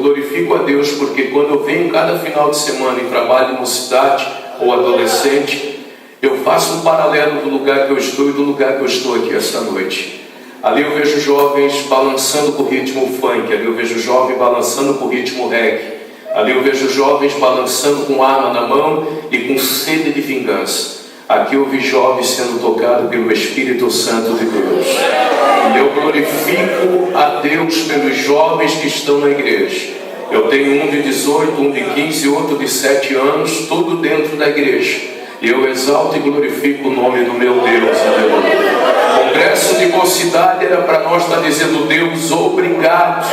glorifico a Deus porque quando eu venho cada final de semana e trabalho em mocidade ou adolescente, eu faço um paralelo do lugar que eu estou e do lugar que eu estou aqui esta noite. Ali eu vejo jovens balançando com o ritmo funk, ali eu vejo jovens balançando com o ritmo reggae, ali eu vejo jovens balançando com arma na mão e com sede de vingança. Aqui eu vi jovens sendo tocados pelo Espírito Santo de Deus. E eu glorifico a Deus pelos jovens que estão na igreja. Eu tenho um de 18, um de 15, outro de 7 anos, tudo dentro da igreja. E eu exalto e glorifico o nome do meu Deus. Aleluia. O congresso de mocidade era para nós estar dizendo: Deus, obrigado,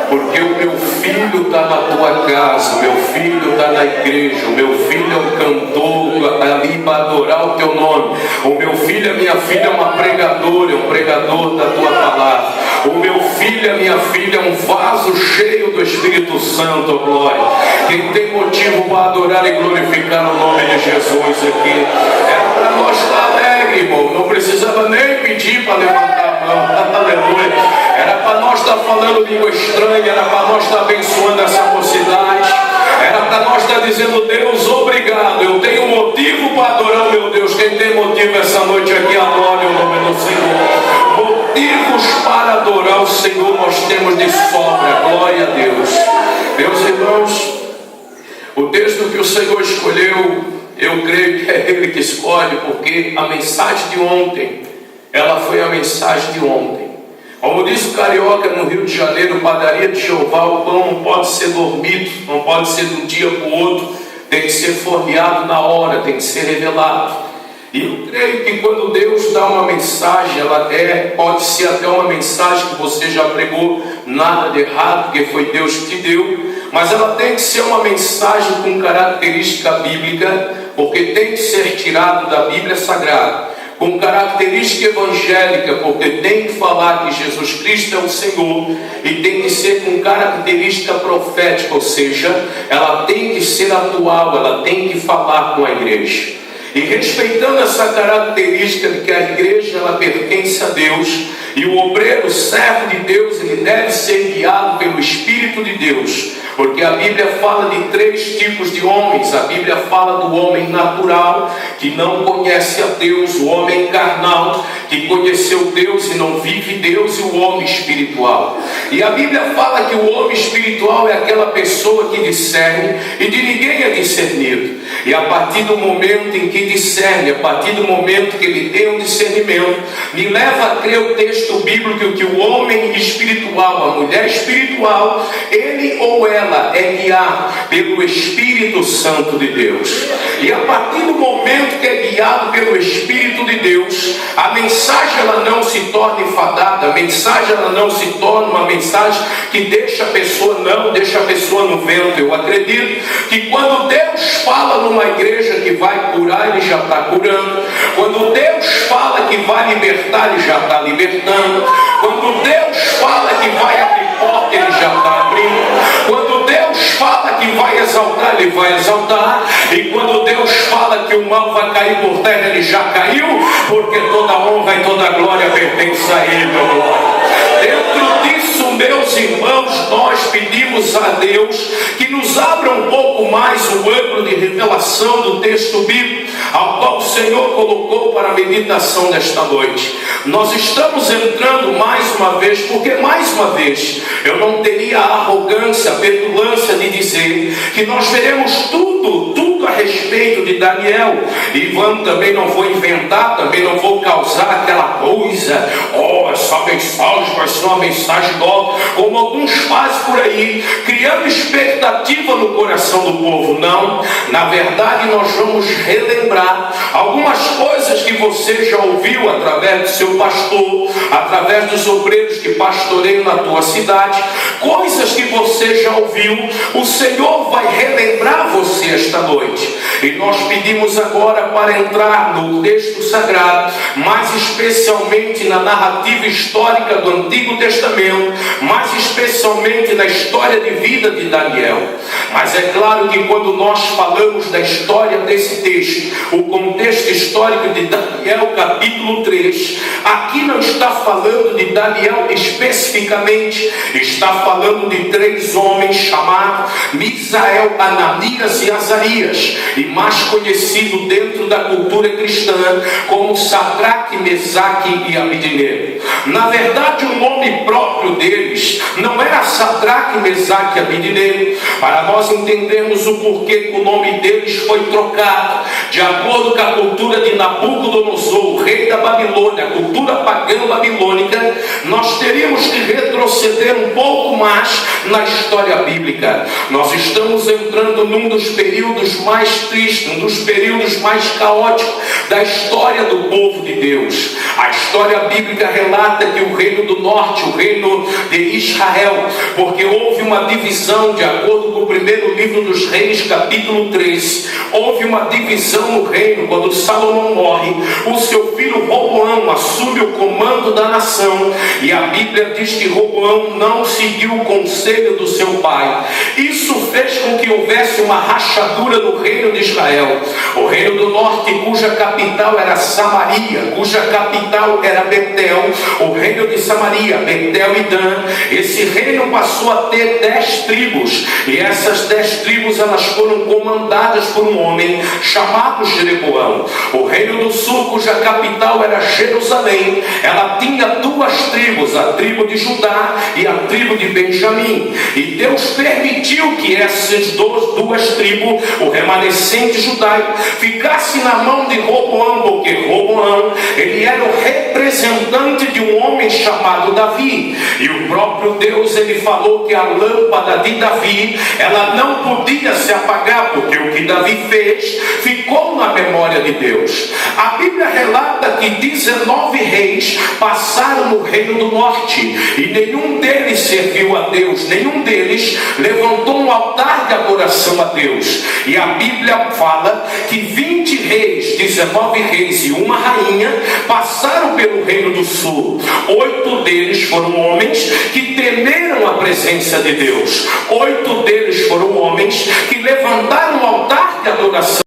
porque o meu filho está na tua casa, o meu filho está na igreja, o meu filho é um cantor ali para adorar o teu nome, o meu filho, a minha filha é uma pregadora, é um pregador da tua palavra, o meu filho, a minha filha é um vaso cheio do Espírito Santo, oh glória. Quem tem motivo para adorar e glorificar o nome de Jesus aqui, era para nós estar alegre, irmão, não precisava nem pedir para levantar a mão, aleluia. Era para nós estar falando língua estranha, era para nós estar abençoando essa mocidade, era para nós estar dizendo: Deus, obrigado, eu tenho motivo para adorar o meu Deus. Quem tem motivo essa noite aqui, adore o nome do Senhor. Motivos para adorar o Senhor nós temos de sobra, glória a Deus. Meus irmãos, o texto que o Senhor escolheu, eu creio que é Ele que escolhe, porque a mensagem de ontem, ela foi a mensagem de ontem. Como diz o carioca no Rio de Janeiro, padaria de Jeová, o pão não pode ser dormido, não pode ser de um dia para o outro, tem que ser forneado na hora, tem que ser revelado. E eu creio que quando Deus dá uma mensagem, ela pode ser até uma mensagem que você já pregou, nada de errado, porque foi Deus que deu, mas ela tem que ser uma mensagem com característica bíblica, porque tem que ser tirado da Bíblia Sagrada, com característica evangélica, porque tem que falar que Jesus Cristo é o Senhor, e tem que ser com característica profética, ou seja, ela tem que ser atual, ela tem que falar com a igreja. E respeitando essa característica de que a igreja ela pertence a Deus, e o obreiro, servo de Deus, ele deve ser guiado pelo Espírito de Deus, porque a Bíblia fala de 3 tipos de homens. A Bíblia fala do homem natural, que não conhece a Deus, o homem carnal, que conheceu Deus e não vive Deus, e o homem espiritual. E a Bíblia fala que o homem espiritual é aquela pessoa que discerne, e de ninguém é discernido. E a partir do momento em que discerne, a partir do momento que ele tem um discernimento, me leva a crer o texto bíblico que o homem espiritual, a mulher espiritual, ele ou ela é guiado pelo Espírito Santo de Deus. E a partir do momento que é guiado pelo Espírito de Deus, a mensagem ela não se torna enfadada, a mensagem ela não se torna uma mensagem que deixa a pessoa no vento. Eu acredito que quando Deus fala numa igreja que vai curar, Ele já está curando. Quando Deus fala que vai libertar, Ele já está libertando. Quando Deus fala que vai abrir porta, Ele já está abrindo. Quando Deus fala que vai exaltar, Ele vai exaltar. E quando Deus fala que o mal vai cair por terra, Ele já caiu, porque toda honra e toda glória pertence a Ele, meu glória. Dentro disso, meus irmãos, nós pedimos a Deus que nos abra um pouco mais o ângulo de revelação do texto bíblico, ao qual o Senhor colocou para a meditação desta noite. Nós estamos entrando mais uma vez, porque mais uma vez eu não teria a arrogância, a petulância de dizer que nós veremos tudo a respeito de Daniel. E também não vou inventar, também não vou causar aquela coisa, essa mensagem vai ser uma mensagem nova, como alguns fazem por aí, criando expectativa no coração do povo. Não, na verdade nós vamos relembrar algumas coisas que você já ouviu através do seu pastor, através dos obreiros que pastoreiam na tua cidade, coisas que você já ouviu. O Senhor vai relembrar você esta noite, e nós pedimos agora para entrar no texto sagrado, mais especialmente na narrativa histórica do Antigo Testamento, mais especialmente na história de vida de Daniel. Mas é claro que quando nós falamos da história desse texto, o contexto histórico de Daniel capítulo 3, aqui não está falando de Daniel especificamente, está falando de 3 homens chamados Misael, Ananias e Azarias, e mais conhecido dentro da cultura cristã como Sadraque, Mesaque e Abidnego. Na verdade, o nome próprio deles não era Sadraque, Mesaque e Abidnego. Para nós entendermos o porquê que o nome deles foi trocado, de acordo com a cultura de Nabucodonosor, o rei da Babilônia, a cultura pagã babilônica, nós teríamos que retroceder um pouco mais na história bíblica. Nós estamos entrando num dos períodos mais tristes, um dos períodos mais caóticos da história do povo de Deus. A história bíblica relata que o reino do norte, o reino de Israel, porque houve uma divisão, de acordo com o primeiro livro dos Reis, capítulo 3, houve uma divisão no reino quando Salomão morre. O seu filho Roboão assume o comando da nação, e a Bíblia diz que Roboão não seguiu o conselho do seu pai. Isso fez com que houvesse uma rachadura no reino de Israel. O reino do norte, cuja capital era Samaria, cuja capital era Betel, o reino de Samaria, Betel e Dan, esse reino passou a ter 10 tribos, e essas 10 tribos elas foram comandadas por um homem chamado Jeroboão. O reino do sul, cuja capital era Jerusalém, ela tinha 2 tribos, a tribo de Judá e a tribo de Benjamim, e Deus permitiu que essas 2 tribos, o remanescente judaico, ficasse na mão de Roboão, porque Roboão, ele era o representante de um homem chamado Davi, e o próprio Deus, ele falou que a lâmpada de Davi, ela não podia se apagar, porque o que Davi fez ficou na memória de Deus. A Bíblia relata que 19 reis passaram no reino do norte, e nenhum deles serviu a Deus, nenhum deles levantou um altar de adoração a Deus. E a Bíblia fala que 20 reis, 19 reis e uma rainha passaram pelo reino do sul. 8 deles foram homens que temeram a presença de Deus. 8 deles foram homens que levantaram um altar de adoração